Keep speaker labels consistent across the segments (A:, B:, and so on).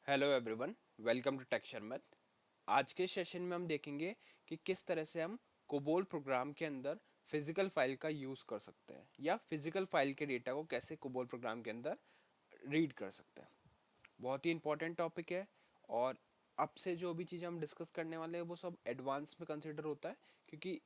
A: Hello everyone, welcome to tech Sharmit. आज के session में हम देखेंगे कि किस तरह से हम कोबोल प्रोग्राम के अंदर फिजिकल फाइल का यूज़ कर सकते हैं या फिजिकल फाइल के डेटा को कैसे कोबोल प्रोग्राम के अंदर रीड कर सकते हैं। बहुत ही इंपॉर्टेंट टॉपिक है और अब से जो भी चीज़ें हम डिस्कस करने वाले हैं वो सब एडवांस में कंसिडर होता है, क्योंकि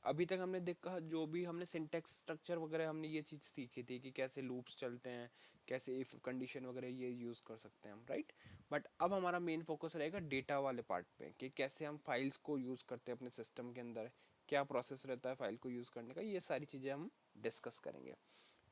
A: अभी तक हमने देखा जो भी हमने सिंटेक्स स्ट्रक्चर वगैरह हमने ये चीज़ सीखी थी कि कैसे लूप्स चलते हैं, कैसे इफ कंडीशन वगैरह ये यूज़ कर सकते हैं हम, राइट। बट अब हमारा मेन फोकस रहेगा डेटा वाले पार्ट पे कि कैसे हम फाइल्स को यूज़ करते हैं अपने सिस्टम के अंदर, क्या प्रोसेस रहता है फाइल को यूज़ करने का, ये सारी चीज़ें हम डिस्कस करेंगे।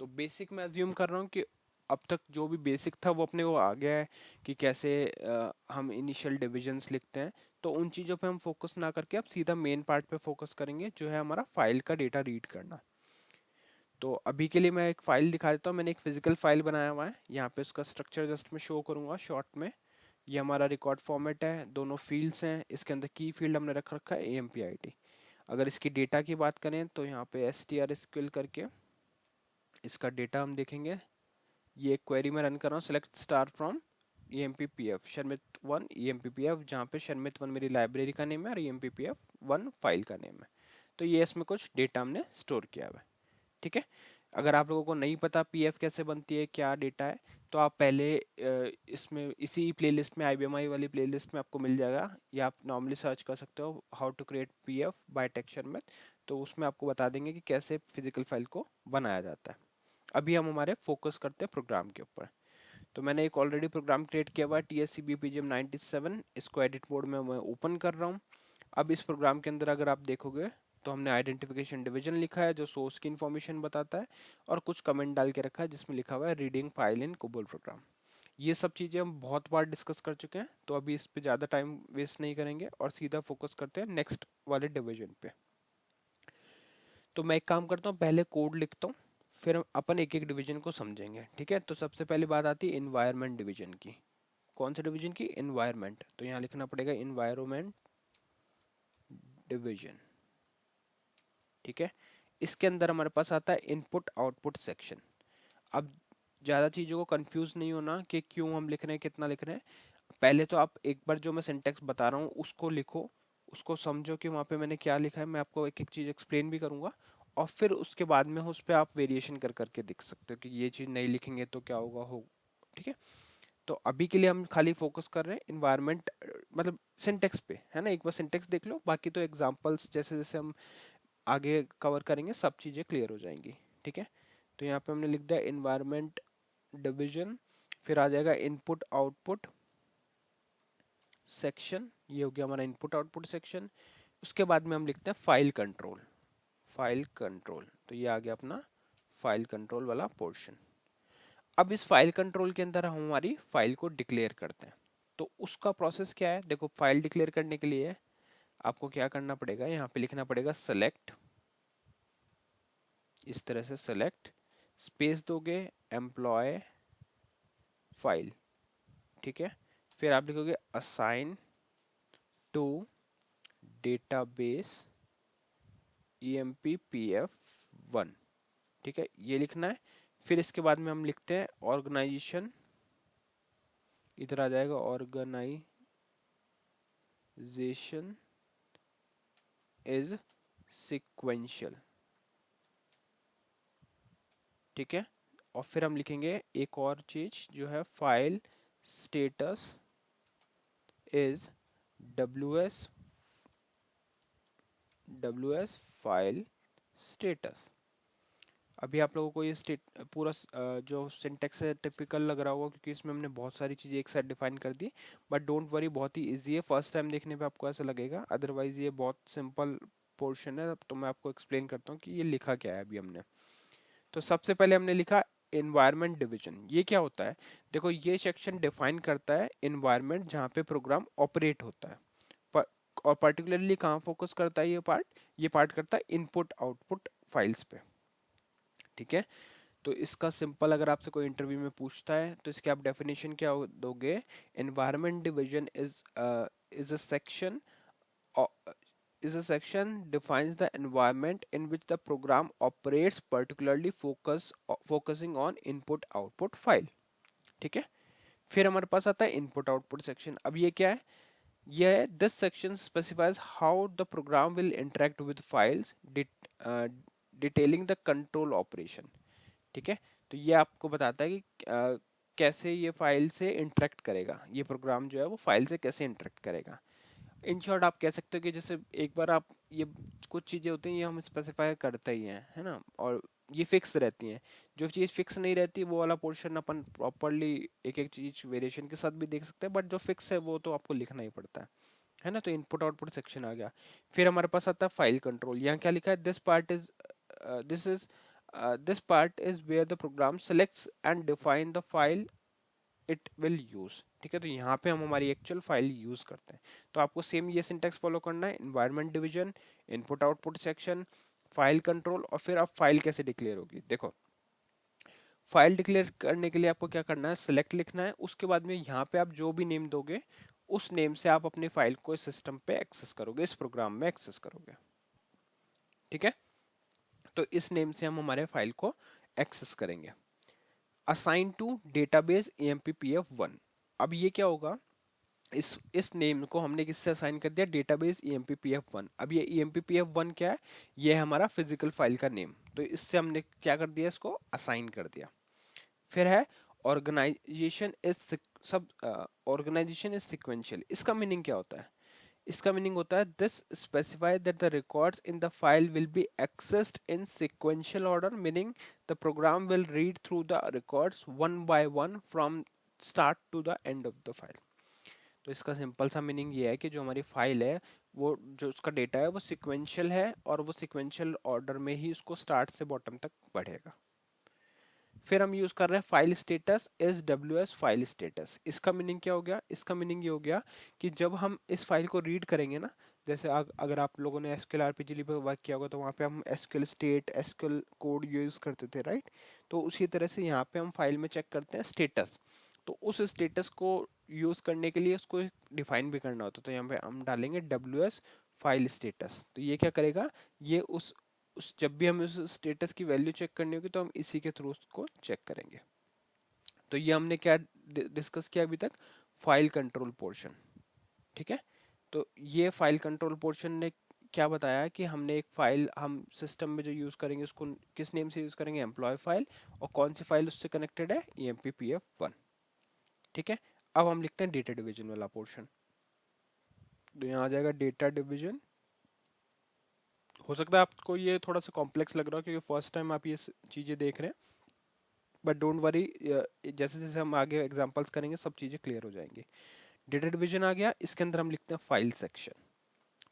A: तो बेसिक मैं अज्यूम कर रहा हूँ कि अब तक जो भी बेसिक था वो अपने को आ गया है कि कैसे हम इनिशियल डिविजन्स लिखते हैं। तो उन चीज़ों पे हम फोकस ना करके अब सीधा मेन पार्ट पे फोकस करेंगे, जो है हमारा फाइल का डेटा रीड करना। तो अभी के लिए मैं एक फाइल दिखा देता हूँ। मैंने एक फिजिकल फाइल बनाया हुआ है, यहाँ पे उसका स्ट्रक्चर जस्ट मैं शो करूँगा शॉर्ट में। ये हमारा रिकॉर्ड फॉर्मेट है, दोनों फील्ड्स हैं, इसके अंदर की फील्ड हमने रख रखा है AMP ID। अगर इसकी डेटा की बात करें तो यहाँ पे strSQL करके इसका डेटा हम देखेंगे। ये एक क्वेरी में रन कर रहा हूँ, select star from EMPPF Sharmit one EMPPF, जहाँ पे शर्मित वन मेरी लाइब्रेरी का नेम है और EMPPF1 फाइल का नेम है। तो ये इसमें कुछ डेटा हमने स्टोर किया हुआ है, ठीक है। अगर आप लोगों को नहीं पता पीएफ कैसे बनती है, क्या डेटा है, तो आप पहले इसमें इसी प्लेलिस्ट में IBMI वाली प्लेलिस्ट में आपको मिल जाएगा, या आप नॉर्मली सर्च कर सकते हो how to create PF by tech Sharmit. तो उसमें आपको बता देंगे कि कैसे फिजिकल फाइल को बनाया जाता है। अभी हम हमारे फोकस करते हैं प्रोग्राम के ऊपर। तो मैंने एक ऑलरेडी प्रोग्राम क्रिएट किया हुआ है TSC BPGM97, इसको एडिट मोड में मैं ओपन कर रहा हूँ। अब इस प्रोग्राम के अंदर अगर आप देखोगे तो हमने आइडेंटिफिकेशन डिवीजन लिखा है जो सोर्स की इन्फॉर्मेशन बताता है, और कुछ कमेंट डाल के रखा है जिसमें लिखा हुआ है reading file in COBOL program. ये सब चीज़ें हम बहुत बार डिस्कस कर चुके हैं, तो अभी इस पे ज़्यादा टाइम वेस्ट नहीं करेंगे और सीधा फोकस करते हैं नेक्स्ट वाले डिवीजन पे। तो मैं एक काम करता हूँ, पहले कोड लिखता हूँ, फिर अपन एक एक डिवीजन को समझेंगे, ठीक है। तो सबसे पहले बात आती है इन्वायरमेंट डिवीजन की। कौन से डिवीजन की? इन्वायरमेंट। तो यहाँ लिखना पड़ेगा इन्वायरमेंट डिवीजन, ठीक है। इसके अंदर हमारे पास आता है इनपुट आउटपुट सेक्शन। अब ज़्यादा चीज़ों को कंफ्यूज नहीं होना कि क्यों हम लिख रहे हैं, कितना लिख रहे हैं। पहले तो आप एक बार जो मैं सिंटेक्स बता रहा हूँ उसको लिखो, उसको समझो कि वहाँ पे मैंने क्या लिखा है। मैं आपको एक एक चीज़ एक्सप्लेन भी करूँगा, और फिर उसके बाद में उस पर आप वेरिएशन कर करके देख सकते हो कि ये चीज़ नहीं लिखेंगे तो क्या होगा, हो, ठीक है। तो अभी के लिए हम खाली फोकस कर रहे हैं इन्वायरमेंट, मतलब सिंटेक्स पे, है ना। एक बार सिंटेक्स देख लो, बाकी तो एग्जांपल्स जैसे जैसे हम आगे कवर करेंगे सब चीज़ें क्लियर हो जाएंगी, ठीक है। तो यहाँ पे हमने लिख दिया इन्वायरमेंट डिवीजन, फिर आ जाएगा इनपुट आउटपुट सेक्शन, ये हो गया हमारा इनपुट आउटपुट सेक्शन। उसके बाद में हम लिखते हैं फाइल कंट्रोल। फाइल कंट्रोल, तो ये आ गया अपना फाइल कंट्रोल वाला पोर्शन। अब इस फाइल कंट्रोल के अंदर हम हमारी फाइल को डिक्लेयर करते हैं। तो उसका प्रोसेस क्या है, देखो फाइल डिक्लेयर करने के लिए आपको क्या करना पड़ेगा, यहाँ पे लिखना पड़ेगा सेलेक्ट, इस तरह से सेलेक्ट, स्पेस दोगे, एम्प्लॉय फाइल, ठीक है। फिर आप लिखोगे असाइन टू डेटाबेस EMPPF1, ठीक है, ये लिखना है। फिर इसके बाद में हम लिखते हैं ऑर्गेनाइजेशन, इधर आ जाएगा ऑर्गेनाइजेशन इज सिक्वेंशियल, ठीक है। और फिर हम लिखेंगे एक और चीज जो है file status is WS file status. अभी आप लोगों को ये पूरा जो सिंटेक्स है टिपिकल लग रहा होगा, क्योंकि इसमें हमने बहुत सारी चीज़ें एक साथ डिफाइन कर दी। बट डोंट वरी, बहुत ही इजी है, फर्स्ट टाइम देखने पे आपको ऐसा लगेगा, अदरवाइज ये बहुत सिंपल पोर्शन है। तो मैं आपको एक्सप्लेन करता हूँ कि ये लिखा क्या है अभी हमने। तो सबसे पहले हमने लिखा एनवायरनमेंट डिवीजन। ये क्या होता है, देखो ये सेक्शन डिफाइन करता है एनवायरनमेंट जहाँ पे प्रोग्राम ऑपरेट होता है। पर, और पर्टिकुलरली कहाँ फोकस करता है ये पार्ट करता है इनपुट आउटपुट फाइल्स पे, ठीक है। तो इसका सिंपल अगर आपसे कोई इंटरव्यू में पूछता है तो इसके आप डेफिनेशन क्या दोगे, environment division is a section is a section defines the environment in which the program operates, particularly focusing on input output file, ठीक है। फिर हमारे पास आता है इनपुट आउटपुट सेक्शन। अब ये क्या है, यह है this section specifies how the program will interact with files detailing the control operation. ठीक है, तो ये आपको बताता है कि कैसे ये फाइल से इंटरेक्ट करेगा, ये प्रोग्राम जो है वो फाइल से कैसे इंटरेक्ट करेगा। इन शॉर्ट आप कह सकते हो कि जैसे एक बार आप ये कुछ चीज़ें होती हैं ये हम स्पेसिफाई करते ही हैं, है ना, और ये फिक्स रहती हैं। जो चीज़ फिक्स नहीं रहती वो वाला पोर्शन अपन प्रॉपरली एक एक चीज़ वेरिएशन के साथ भी देख सकते हैं, बट जो फिक्स है वो तो आपको लिखना ही पड़ता है ना। तो इनपुट आउटपुट सेक्शन आ गया। फिर हमारे पास आता है फाइल कंट्रोल। यहाँ क्या लिखा है, this part is where the program selects and define the file it will use. ठीक है, तो यहाँ पे हम हमारी एक्चुअल फाइल यूज करते हैं। तो आपको सेम ये सिंटेक्स फॉलो करना है, environment division, input output section, file control, और फिर आप फाइल कैसे डिक्लेयर होगी। देखो, फाइल डिक्लेयर करने के लिए आपको क्या करना है, सिलेक्ट लिखना है, उसके बाद में यहाँ पे आप जो भी नेम दोगे उस नेम से आप अपनी फाइल को इस सिस्टम पे एक्सेस करोगे, इस प्रोग्राम में एक्सेस करोगे। ठीक है, तो इस नेम से हम हमारे फाइल को एक्सेस करेंगे। Assign to database EMPPF1। अब ये क्या होगा, इस नेम को हमने किससे असाइन कर दिया, डेटाबेस EMPPF1। अब ये EMPPF1 क्या है, ये है हमारा फिजिकल फाइल का नेम, तो इससे हमने क्या कर दिया, इसको असाइन कर दिया। फिर है organisation is sub organisation is sequential. इसका मीनिंग क्या होता है, इसका मीनिंग होता है this specify that the records in the file will be accessed in sequential order, meaning the program will read through the records one by one from start to the end of the file. तो इसका simple सा meaning ये है कि जो हमारी file है वो जो उसका डेटा है वो सिक्वेंशियल है, और वो सिक्वेंशियल ऑर्डर में ही उसको स्टार्ट से बॉटम तक बढ़ेगा। फिर हम यूज कर रहे हैं file status SWS file status. इसका मीनिंग क्या हो गया, इसका मीनिंग ये हो गया कि जब हम इस फाइल को रीड करेंगे ना, जैसे अगर आप लोगों ने SQL RPG पे वर्क किया होगा तो वहाँ पे हम SQL state SQL code use करते थे, राइट। तो उसी तरह से यहाँ पे हम फाइल में चेक करते हैं स्टेटस। तो उस स्टेटस को यूज करने के लिए उसको डिफाइन भी करना होता है, तो यहाँ पे हम डालेंगे WS फाइल स्टेटस। तो ये क्या करेगा, ये उस जब भी हमें उस स्टेटस की वैल्यू चेक करनी होगी तो हम इसी के थ्रू उसको चेक करेंगे। तो ये हमने क्या डिस्कस किया अभी तक, फाइल कंट्रोल पोर्शन। ठीक है, तो ये फाइल कंट्रोल पोर्शन ने क्या बताया कि हमने एक फाइल हम सिस्टम में जो यूज करेंगे उसको किस नेम से यूज करेंगे, एम्प्लॉय फाइल, और कौन सी फाइल उससे कनेक्टेड है, EMPPF1। ठीक है, अब हम लिखते हैं डेटा डिवीजन वाला पोर्शन। तो यहाँ आ जाएगा डेटा डिवीजन। हो सकता है आपको ये थोड़ा सा कॉम्प्लेक्स लग रहा हो क्योंकि फर्स्ट टाइम आप ये चीज़ें देख रहे हैं, बट डोंट वरी, जैसे जैसे हम आगे एग्जांपल्स करेंगे सब चीज़ें क्लियर हो जाएंगी। डेटा डिवीजन आ गया, इसके अंदर हम लिखते हैं फाइल सेक्शन।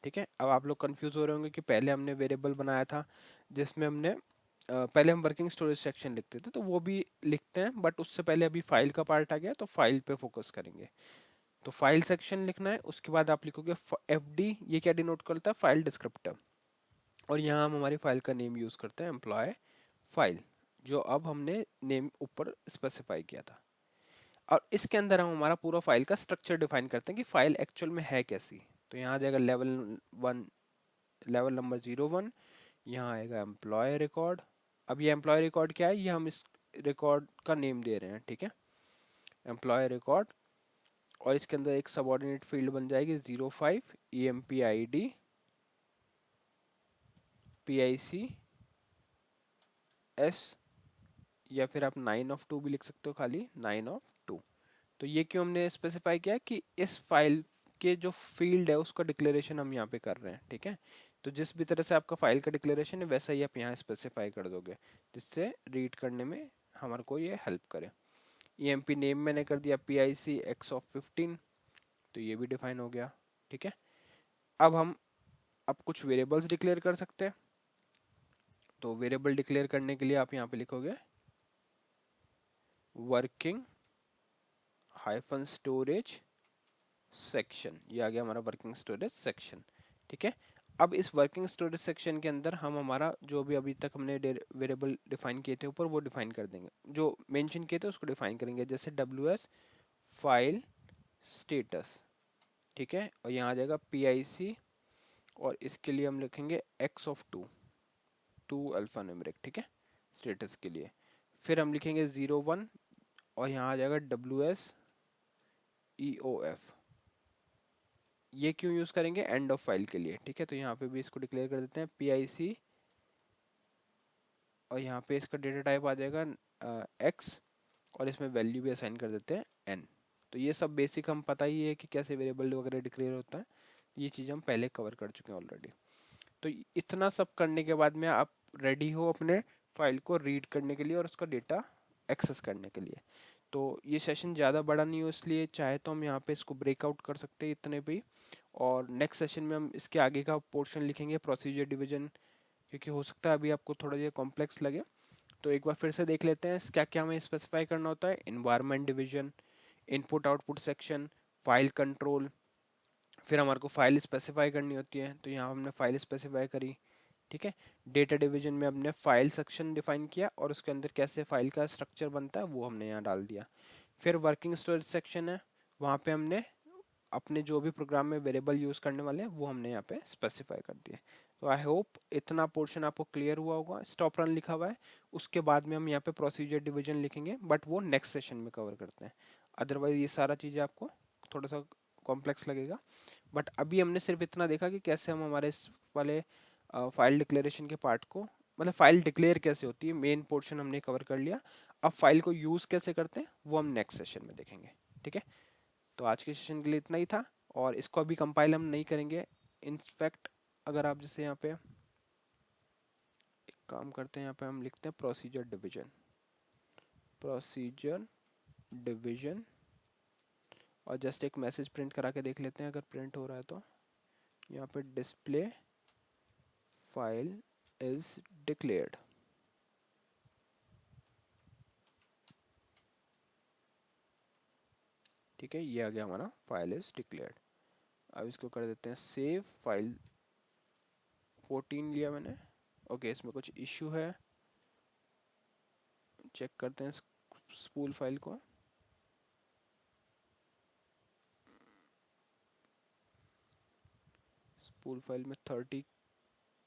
A: ठीक है, अब आप लोग कंफ्यूज हो रहे होंगे कि पहले हमने वेरिएबल बनाया था जिसमें हमने पहले हम वर्किंग स्टोरेज सेक्शन लिखते थे, तो वो भी लिखते हैं, बट उससे पहले अभी फाइल का पार्ट आ गया तो फाइल पे फोकस करेंगे। तो फाइल सेक्शन लिखना है, उसके बाद आप लिखोगे FD। ये क्या डिनोट करता है, फाइल डिस्क्रिप्टर। और यहाँ हम हमारी फाइल का नेम यूज करते हैं एम्प्लॉय फाइल, जो अब हमने नेम ऊपर स्पेसिफाई किया था। और इसके अंदर हम हमारा पूरा फाइल का स्ट्रक्चर डिफाइन करते हैं कि फाइल एक्चुअल में है कैसी। तो यहाँ आ जाएगा लेवल नंबर 01, यहाँ आएगा एम्प्लॉय रिकॉर्ड। अब ये एम्प्लॉय रिकॉर्ड क्या है, ये हम इस रिकॉर्ड का नेम दे रहे हैं। ठीक है, एम्प्लॉय रिकॉर्ड, और इसके अंदर एक सबऑर्डिनेट फील्ड बन जाएगी 05 EMPID PIC S, या फिर आप 9 of 2 भी लिख सकते हो, खाली 9 of 2। तो ये क्यों हमने स्पेसिफाई किया कि इस फाइल के जो फील्ड है उसका डिक्लेरेशन हम यहाँ पे कर रहे हैं। ठीक है, तो जिस भी तरह से आपका फाइल का डिक्लेरेशन है वैसा ही आप यहाँ स्पेसिफाई कर दोगे, जिससे रीड करने में हमारे को ये हेल्प करे। EMP नेम मैंने कर दिया PIC X of 15, तो ये भी डिफाइन हो गया। ठीक है, अब कुछ वेरिएबल्स डिक्लेयर कर सकते हैं। तो वेरिएबल डिक्लेयर करने के लिए आप यहाँ पे लिखोगे वर्किंग हाइफन स्टोरेज सेक्शन। ये आ गया हमारा वर्किंग स्टोरेज सेक्शन। ठीक है, अब इस वर्किंग स्टोरेज सेक्शन के अंदर हम हमारा जो भी अभी तक हमने वेरिएबल डिफाइन किए थे ऊपर वो डिफाइन कर देंगे, जो मेंशन किए थे उसको डिफाइन करेंगे, जैसे WS फाइल स्टेटस। ठीक है, और यहाँ आ जाएगा PIC, और इसके लिए हम लिखेंगे X of 2 अल्फा न्यूमेरिक। ठीक है, स्टेटस के लिए। फिर हम लिखेंगे 01, और यहाँ आ जाएगा WS EOF, ये क्यों यूज करेंगे? एंड ऑफ फाइल के लिए, ठीक है। तो यहाँ पे भी इसको डिक्लेयर कर देते हैं PIC, और यहाँ पे इसका डेटा टाइप आ जाएगा X, और इसमें वैल्यू भी असाइन कर देते हैं N। तो ये सब बेसिक हम पता ही है कि कैसे वेरिएबल वगैरह डिक्लेयर होता है, ये चीज़ हम पहले कवर कर चुके हैं ऑलरेडी। तो इतना सब करने के बाद में आप रेडी हो अपने फाइल को रीड करने के लिए और उसका डेटा एक्सेस करने के लिए। तो ये सेशन ज़्यादा बड़ा नहीं हो, इसलिए चाहे तो हम यहाँ पे इसको ब्रेकआउट कर सकते हैं इतने पे ही, और नेक्स्ट सेशन में हम इसके आगे का पोर्शन लिखेंगे, प्रोसीजर डिवीजन, क्योंकि हो सकता है अभी आपको थोड़ा ये कॉम्प्लेक्स लगे। तो एक बार फिर से देख लेते हैं क्या क्या हमें स्पेसिफाई करना होता है। Environment division, input output section, file control, फिर हमारे को फाइल स्पेसिफाई करनी होती है, तो यहाँ हमने फाइल स्पेसिफाई करी, ठीक है। डेटा डिवीजन में हमने फाइल सेक्शन डिफाइन किया और उसके अंदर कैसे फाइल का स्ट्रक्चर बनता है वो हमने यहाँ डाल दिया। फिर वर्किंग स्टोरेज सेक्शन है, वहाँ पे हमने अपने जो भी प्रोग्राम में वेरिएबल यूज करने वाले हैं वो हमने यहाँ पे स्पेसिफाई कर दिए। तो आई होप इतना पोर्शन आपको क्लियर हुआ होगा। स्टॉप रन लिखा हुआ है, उसके बाद में हम यहाँ पे प्रोसीजर डिवीजन लिखेंगे, बट वो नेक्स्ट सेशन में कवर करते हैं। अदरवाइज ये सारा चीज़ें आपको थोड़ा सा कॉम्प्लेक्स लगेगा, बट अभी हमने सिर्फ इतना देखा कि कैसे हम हमारे इस वाले फाइल डिक्लेरेशन के पार्ट को, मतलब फाइल डिक्लेयर कैसे होती है, मेन पोर्शन हमने कवर कर लिया। अब फाइल को यूज़ कैसे करते हैं वो हम नेक्स्ट सेशन में देखेंगे, ठीक है। तो आज के सेशन के लिए इतना ही था, और इसको अभी कंपाइल हम नहीं करेंगे। इनफैक्ट अगर आप जैसे यहाँ पे एक काम करते हैं, यहाँ पे हम लिखते हैं प्रोसीजर डिवीजन, प्रोसीजर डिवीजन, और जस्ट एक मैसेज प्रिंट करा के देख लेते हैं अगर प्रिंट हो रहा है तो। यहाँ पे डिस्प्ले फाइल इज डिक्लेयर्ड, ठीक है, ये आ गया हमारा फाइल इज डिक्लेयर्ड। अब इसको कर देते हैं सेव। फाइल 14 लिया मैंने, ओके, इसमें कुछ इश्यू है, चेक करते हैं स्पूल फाइल को। स्पूल फाइल में 30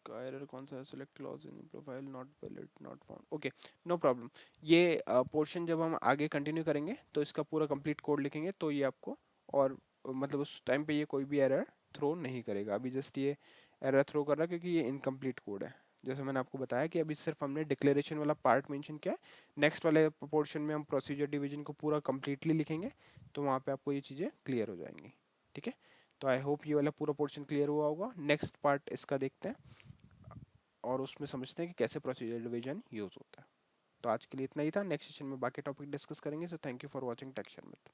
A: का एरर कौन सा है? Select clause in profile not valid, not found, okay, no problem. ये पोर्शन जब हम आगे कंटिन्यू करेंगे तो इसका पूरा कंप्लीट कोड लिखेंगे, तो ये आपको, और मतलब उस टाइम पे ये कोई भी एरर थ्रो नहीं करेगा। अभी जस्ट ये एरर थ्रो कर रहा है क्योंकि ये इनकम्प्लीट कोड है। जैसे मैंने आपको बताया कि अभी सिर्फ हमने डिक्लेरेशन वाला पार्ट मेंशन किया है, नेक्स्ट वाले पोर्शन में हम प्रोसीजर डिवीजन को पूरा कंप्लीटली लिखेंगे, तो वहाँ पे आपको ये चीज़ें क्लियर हो जाएंगी, ठीक है। तो आई होप ये वाला पूरा पोर्शन क्लियर हुआ होगा। नेक्स्ट पार्ट इसका देखते हैं और उसमें समझते हैं कि कैसे प्रोसीजर डिवीजन यूज होता है। तो आज के लिए इतना ही था, नेक्स्ट सेशन में बाकी टॉपिक डिस्कस करेंगे। So thank you for watching tech share myth.